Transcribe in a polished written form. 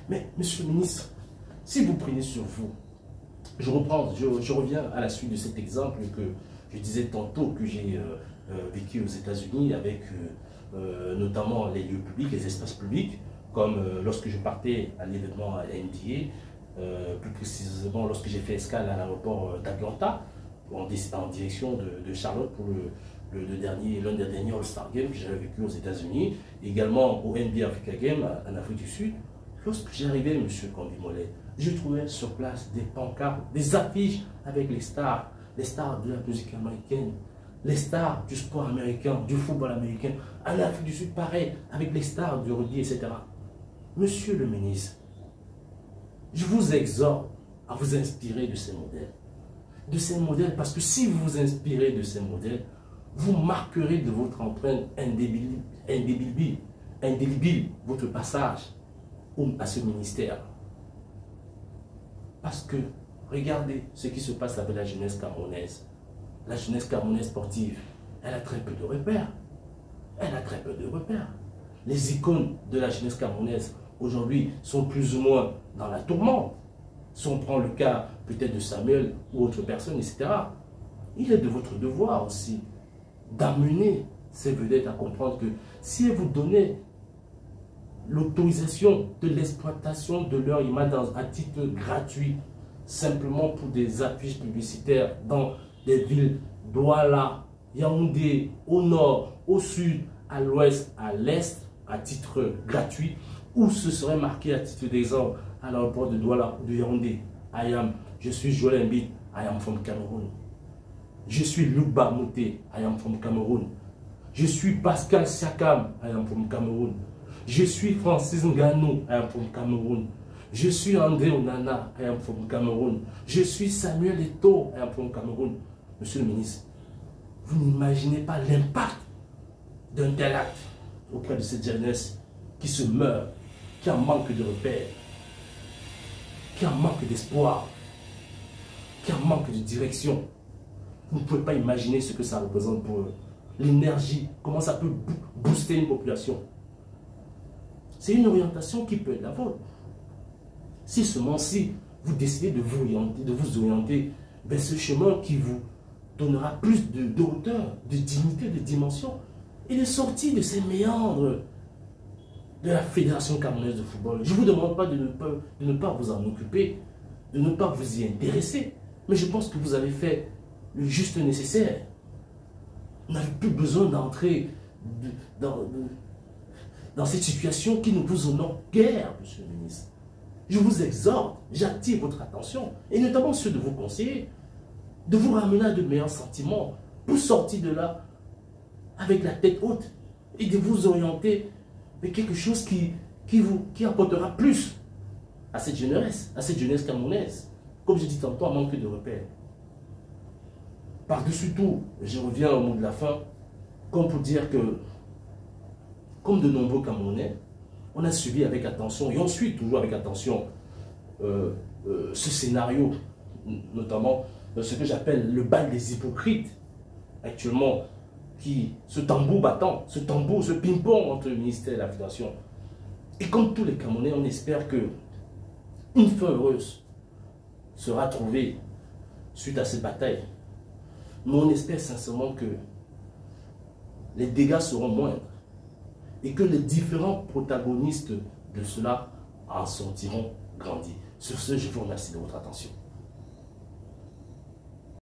Mais, monsieur le ministre, si vous prenez sur vous, je reviens à la suite de cet exemple que je disais tantôt que j'ai vécu aux États-Unis avec notamment les lieux publics, les espaces publics, comme lorsque je partais à l'événement NBA, plus précisément lorsque j'ai fait escale à l'aéroport d'Atlanta, en direction de Charlotte pour l'un des derniers All-Star Games que j'avais vécu aux États-Unis, également au NBA Africa Game en Afrique du Sud. Lorsque j'arrivais, M. Kandimolé, je trouvais sur place des pancartes, des affiches avec les stars de la musique américaine, les stars du sport américain, du football américain, en Afrique du Sud, pareil, avec les stars du rugby, etc. Monsieur le ministre, je vous exhorte à vous inspirer de ces modèles. De ces modèles, parce que si vous vous inspirez de ces modèles, vous marquerez de votre empreinte indélébile votre passage à ce ministère. Parce que, regardez ce qui se passe avec la jeunesse camerounaise. La jeunesse camerounaise sportive, elle a très peu de repères. Elle a très peu de repères. Les icônes de la jeunesse camerounaise, aujourd'hui, sont plus ou moins dans la tourmente. Si on prend le cas peut-être de Samuel ou autre personne, etc., il est de votre devoir aussi d'amener ces vedettes à comprendre que si vous donnez l'autorisation de l'exploitation de leur image à titre gratuit, simplement pour des affiches publicitaires dans des villes Douala, Yaoundé, au nord, au sud, à l'ouest, à l'est, à titre gratuit, ou ce serait marqué à titre d'exemple à l'aéroport de Douala ou de Yaoundé, je suis Joel Embiid, I am from Cameroon. Je suis Luba Mouté, I am from Cameroon. Je suis Pascal Siakam, I am from Cameroon. Je suis Francis Ngannou, I am from Cameroon. Je suis André Onana, I am from Cameroon. Je suis Samuel Eto'o, I am from Cameroon. Monsieur le ministre, vous n'imaginez pas l'impact d'un tel acte auprès de cette jeunesse qui se meurt, qui en manque de repères, qui en manque d'espoir, qui en manque de direction. Vous ne pouvez pas imaginer ce que ça représente pour eux. L'énergie, comment ça peut booster une population. C'est une orientation qui peut être la vôtre. Si seulement si vous décidez de vous orienter vers ce chemin qui vous donnera plus de hauteur, de dignité, de dimension et de sortie de ces méandres de la Fédération camerounaise de football. Je ne vous demande pas de ne pas vous en occuper, de ne pas vous y intéresser, mais je pense que vous avez fait le juste nécessaire. Vous n'avez plus besoin d'entrer dans cette situation qui ne vous honore guère, monsieur le ministre. Je vous exhorte, j'attire votre attention, et notamment ceux de vos conseillers, de vous ramener à de meilleurs sentiments pour sortir de là avec la tête haute et de vous orienter vers quelque chose qui apportera plus à cette jeunesse camerounaise. Comme je dis tantôt, en manque de repères. Par-dessus tout, je reviens au mot de la fin, comme pour dire que, comme de nombreux Camerounais, on a suivi avec attention, et on suit toujours avec attention, ce scénario, notamment ce que j'appelle le bal des hypocrites, actuellement, ce tambour battant, ce ping-pong entre le ministère et la Fédération. Et comme tous les Camerounais, on espère que une fin heureuse sera trouvée suite à cette bataille. Mais on espère sincèrement que les dégâts seront moindres et que les différents protagonistes de cela en sortiront grandis. Sur ce, je vous remercie de votre attention.